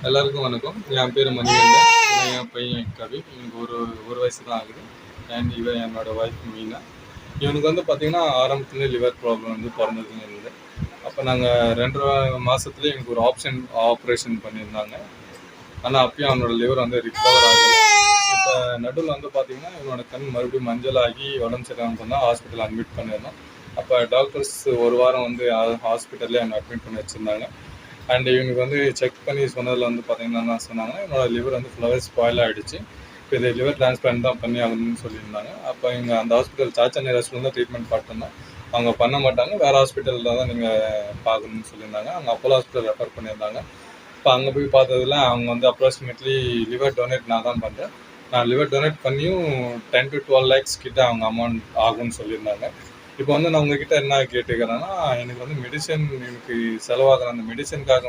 எல்லாருக்கும் வணக்கம். என் பேர் மணிகண்டன். என் பையன் கவி. எனக்கு ஒரு வயசு தான் ஆகுது. இவன் என்னோட ஒய்ஃப் மீனா. இவனுக்கு பார்த்தீங்கன்னா ஆரம்பத்துலேயே லிவர் ப்ராப்ளம் பிறந்ததுங்க இருந்தது. அப்போ நாங்கள் 2 மாதத்துலேயே எனக்கு ஒரு ஆப்ரேஷன் பண்ணியிருந்தாங்க. ஆனால் அப்பயும் அவனோட லிவர் ரிகவர் ஆகலை. இப்போ நடுவில் பார்த்தீங்கன்னா இவனோட கண் மறுபடியும் மஞ்சள் ஆகி உடம்பு சரியாமல் சொன்னால் ஹாஸ்பிட்டல் அட்மிட் பண்ணியிருந்தோம். அப்போ டாக்டர்ஸ் ஒரு வாரம் ஹாஸ்பிட்டல்லே என்னை அட்மிட் பண்ணி வச்சுருந்தாங்க. அண்ட் இவனுக்கு செக் பண்ணி சொன்னதில் பார்த்தீங்கன்னா என்ன சொன்னாங்கன்னா, என்னோட லிவர் ஃபுல்லாகவே ஸ்பாயில் ஆகிடுச்சு. இப்போ இது லிவர் டிரான்ஸ்பிளான்ட் தான் பண்ணி ஆகணும்னு சொல்லியிருந்தாங்க. அப்போ இங்கே அந்த ஹாஸ்பிட்டல் சாச்சா ஹாஸ்பிட்டல் தான் ட்ரீட்மெண்ட் பார்த்துருந்தோம். அவங்க பண்ண மாட்டாங்க, வேறு ஹாஸ்பிட்டலில் தான் நீங்கள் பார்க்கணும்னு சொல்லியிருந்தாங்க. அவங்க அப்போலோ ஹாஸ்பிட்டல் ரெஃபர் பண்ணியிருந்தாங்க. இப்போ அங்கே போய் பார்த்ததில் அவங்க அப்ராக்சிமேட்லி லிவர் டொனேட் நான் தான் பண்ணுறேன். நான் லிவர் டொனேட் பண்ணியும் 10 to 12 lakhs கிட்ட அவங்க அமௌண்ட் ஆகும்னு சொல்லியிருந்தாங்க. இப்போ நான் உங்ககிட்ட என்ன கேட்டுக்கிறேன்னா, எனக்கு மெடிசன் எனக்கு செலவாகிற அந்த மெடிசனுக்காக